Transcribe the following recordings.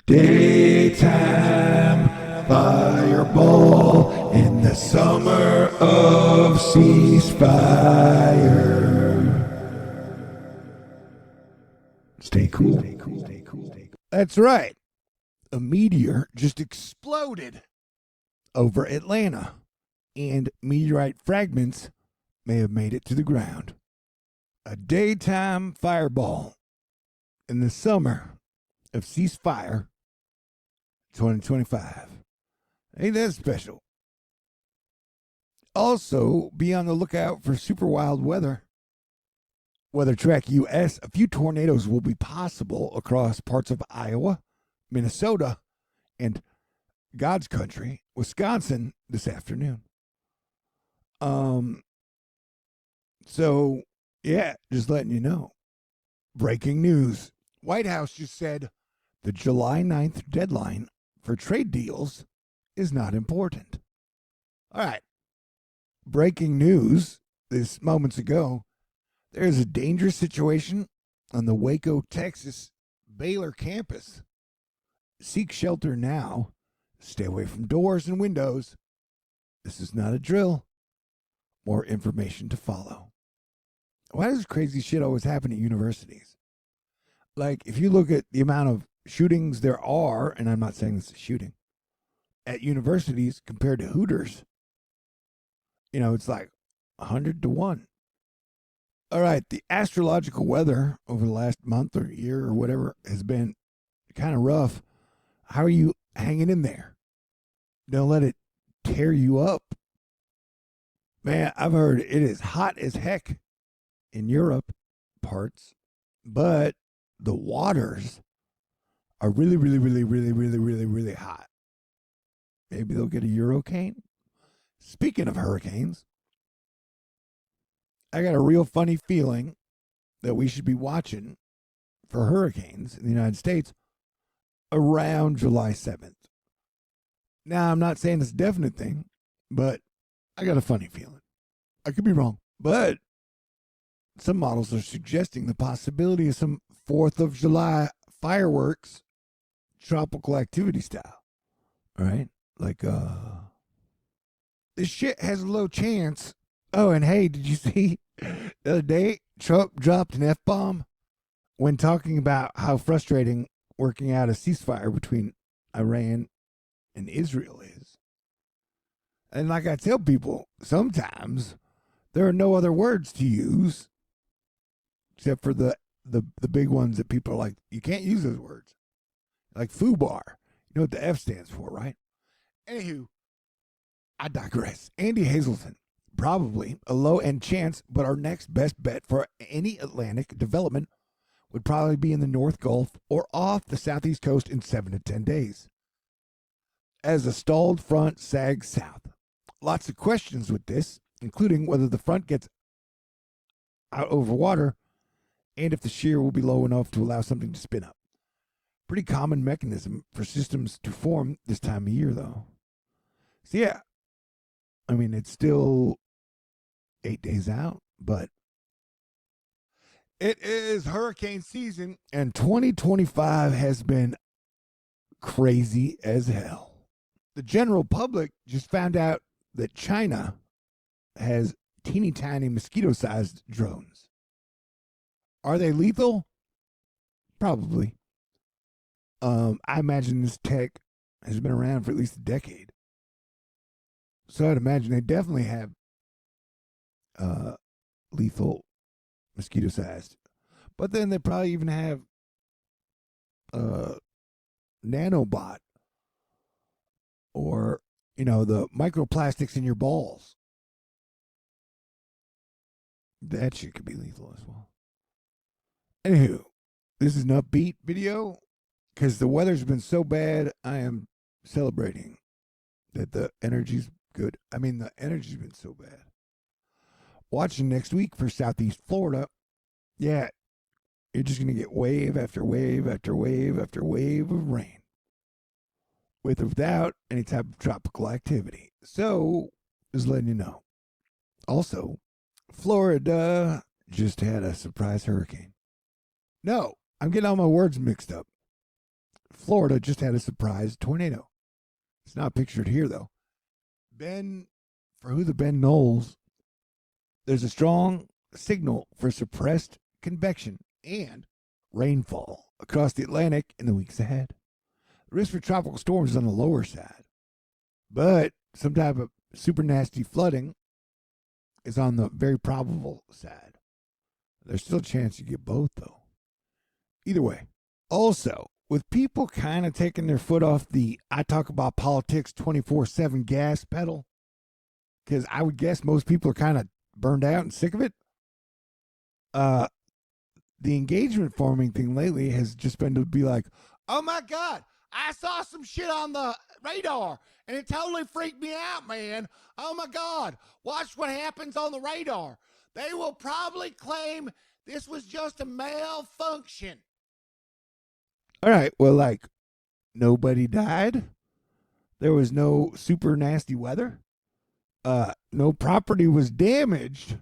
Daytime fireball in the summer of ceasefire. Stay cool. That's right. A meteor just exploded over Atlanta, and meteorite fragments may have made it to the ground. A daytime fireball in the summer of ceasefire 2025. Ain't that special? Also, be on the lookout for super wild weather. Weather Track US, a few tornadoes will be possible across parts of Iowa, Minnesota, and God's country, Wisconsin, this afternoon. So, yeah, just letting you know. Breaking news. White House just said the July 9th deadline for trade deals is not important. All right. Breaking news this moments ago. There's a dangerous situation on the Waco, Texas Baylor campus. Seek shelter now. Stay away from doors and windows. This is not a drill. More information to follow. Why does crazy shit always happen at universities? Like, if you look at the amount of shootings there are, and I'm not saying this is shooting, at universities compared to Hooters, it's like 100 to 1. All right, the astrological weather over the last month or year or whatever has been kind of rough. How are you hanging in there? Don't let it tear you up. Man, I've heard it is hot as heck in Europe parts, but the waters are really, really, really, really, really, really, really hot. Maybe they'll get a hurricane. Speaking of hurricanes, I got a real funny feeling that we should be watching for hurricanes in the United States around July 7th. Now, I'm not saying it's a definite thing, but I got a funny feeling. I could be wrong, but some models are suggesting the possibility of some 4th of July fireworks, tropical activity style. All right? Like, this shit has a low chance. Oh, and hey, did you see the other day Trump dropped an F-bomb when talking about how frustrating working out a ceasefire between Iran and Israel is? And like I tell people, sometimes there are no other words to use except for the big ones that people are like, you can't use those words. Like FUBAR. You know what the F stands for, right? Anywho, I digress. Andy Hazelton, probably a low-end chance, but our next best bet for any Atlantic development would probably be in the North Gulf or off the southeast coast in 7 to 10 days. As a stalled front sags south. Lots of questions with this, including whether the front gets out over water and if the shear will be low enough to allow something to spin up. Pretty common mechanism for systems to form this time of year, though. So, yeah, I mean, it's still 8 days out, but it is hurricane season, and 2025 has been crazy as hell. The general public just found out that China has teeny tiny mosquito-sized drones. Are they lethal? Probably. I imagine this tech has been around for at least a decade. So I'd imagine they definitely have lethal mosquito-sized. But then they probably even have nanobot or, the microplastics in your balls. That shit could be lethal as well. Anywho, this is an upbeat video because the weather's been so bad. I am celebrating that the energy's good. I mean, the energy's been so bad. Watching next week for Southeast Florida, yeah, you're just going to get wave after wave after wave after wave of rain with or without any type of tropical activity. So, just letting you know. Also, Florida just had a surprise hurricane. No, I'm getting all my words mixed up. Florida just had a surprise tornado. It's not pictured here, though. For who the Bend Knolls, there's a strong signal for suppressed convection and rainfall across the Atlantic in the weeks ahead. The risk for tropical storms is on the lower side, but some type of super nasty flooding is on the very probable side. There's still a chance you get both, though. Either way. Also, with people kind of taking their foot off the I talk about politics 24/7 gas pedal, because I would guess most people are kind of burned out and sick of it. The engagement farming thing lately has just been to be like, oh my God, I saw some shit on the radar and it totally freaked me out, man. Oh my God, watch what happens on the radar. They will probably claim this was just a malfunction. All right, well, like, nobody died. There was no super nasty weather. No property was damaged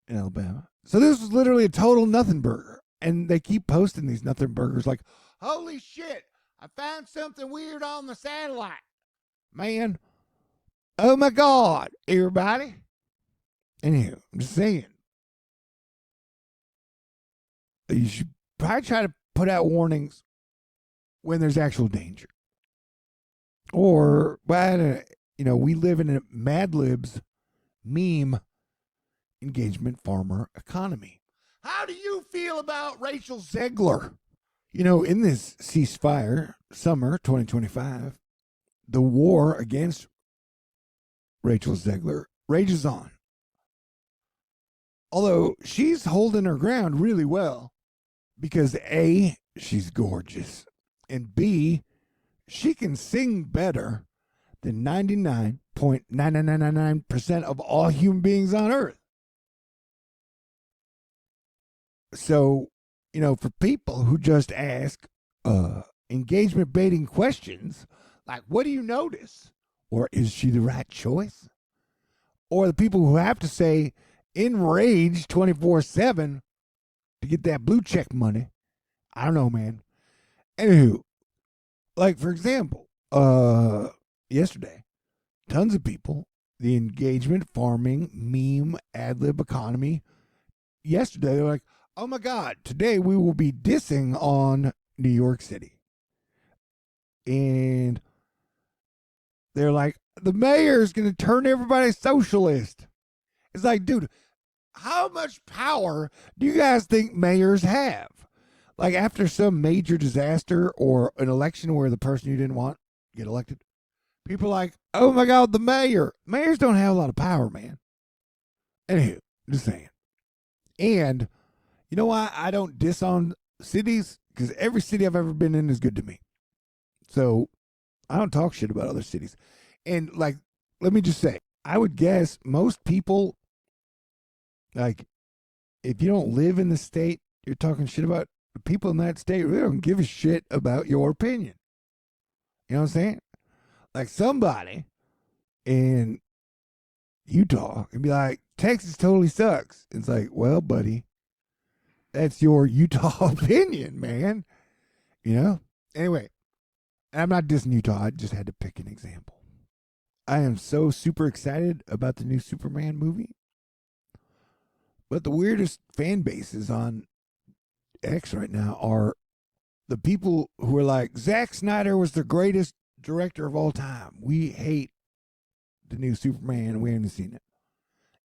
in Alabama. So this was literally a total nothing burger. And they keep posting these nothing burgers like, holy shit, I found something weird on the satellite. Man, oh my God, everybody. Anyhow, I'm just saying. You should probably try to put out warnings when there's actual danger. Or, well, we live in a Mad Libs meme engagement farmer economy. How do you feel about Rachel Zegler? In this ceasefire, summer 2025, the war against Rachel Zegler rages on. Although she's holding her ground really well because A, she's gorgeous, and B, she can sing better than 99.9999% of all human beings on earth. So, for people who just ask engagement baiting questions like, what do you notice? Or is she the right choice? Or the people who have to say enraged 24/7 to get that blue check money. I don't know, man. Anywho, like, for example, yesterday, tons of people, the engagement farming meme ad lib economy, yesterday they're like, oh my God, today we will be dissing on New York City. And they're like, the mayor is going to turn everybody socialist. It's like, dude, how much power do you guys think mayors have? Like, after some major disaster or an election where the person you didn't want get elected, people are like, oh my God, the mayor. Mayors don't have a lot of power, man. Anywho, just saying. And you know why I don't diss on cities? Because every city I've ever been in is good to me. So I don't talk shit about other cities. And, like, let me just say, I would guess most people, like, if you don't live in the state you're talking shit about, the people in that state really don't give a shit about your opinion. You know what I'm saying? Like, somebody in Utah can be like, Texas totally sucks. It's like, well, buddy, that's your Utah opinion, man. Anyway, I'm not dissing Utah. I just had to pick an example. I am so super excited about the new Superman movie. But the weirdest fan bases on X right now are the people who are like, Zack Snyder was the greatest director of all time. We hate the new Superman. We haven't seen it.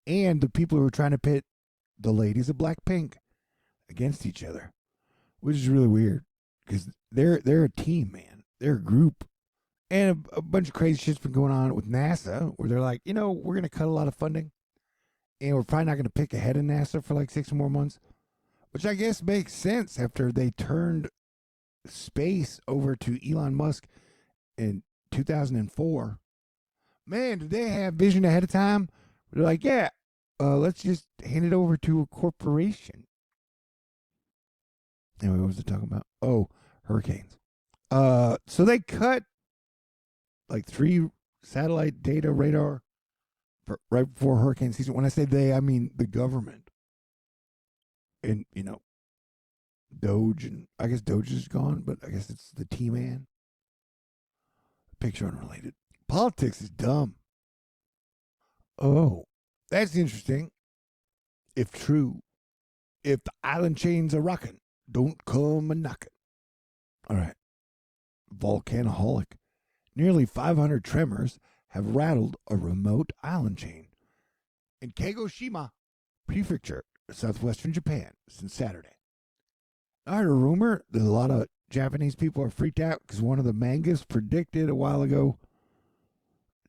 And the people who are trying to pit the ladies of Blackpink against each other, which is really weird because they're a team, man. They're a group. And a bunch of crazy shit's been going on with NASA where they're like, we're going to cut a lot of funding and we're probably not going to pick ahead of NASA for like 6 more months, which I guess makes sense after they turned space over to Elon Musk in 2004. Man, did they have vision ahead of time? They're like, yeah, let's just hand it over to a corporation. Anyway, what was I talking about? Oh, hurricanes. So they cut like 3 satellite data radar right before hurricane season. When I say they, I mean the government. And, Doge, and I guess Doge is gone, but I guess it's the T-Man. Picture unrelated. Politics is dumb. Oh, that's interesting. If true, if the island chains are rocking, don't come a knocking. All right. Volcanaholic. Nearly 500 tremors have rattled a remote island chain in Kagoshima Prefecture, southwestern Japan, since Saturday. I heard a rumor that a lot of Japanese people are freaked out because one of the mangas predicted a while ago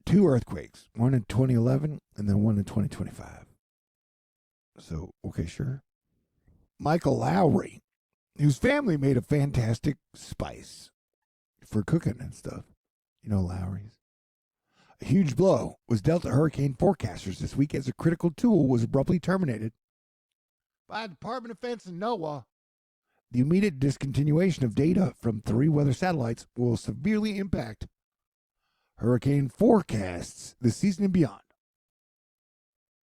2 earthquakes, one in 2011 and then one in 2025. So, okay, sure. Michael Lowry, whose family made a fantastic spice for cooking and stuff. You know, Lowry's. A huge blow was dealt to hurricane forecasters this week as a critical tool was abruptly terminated by the Department of Defense and NOAA. The immediate discontinuation of data from 3 weather satellites will severely impact hurricane forecasts this season and beyond.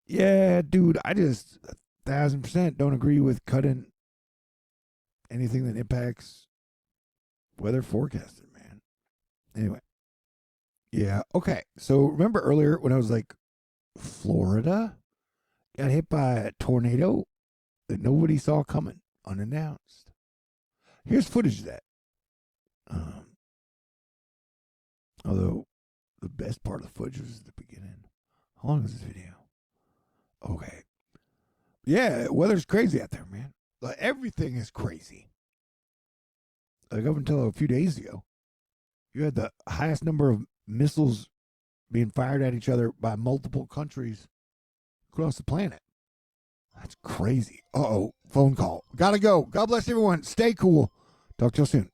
Yeah, dude, I just 1,000% don't agree with cutting anything that impacts weather forecasting, man. Anyway. Yeah, okay. So remember earlier when I was like, Florida got hit by a tornado that nobody saw coming, unannounced. Here's footage of that. Although the best part of the footage was at the beginning. How long is this video? Okay. Yeah, weather's crazy out there, man. Like, everything is crazy. Like up until a few days ago, you had the highest number of missiles being fired at each other by multiple countries across the planet. That's crazy. Uh-oh, phone call. Gotta go. God bless everyone. Stay cool. Talk to you soon.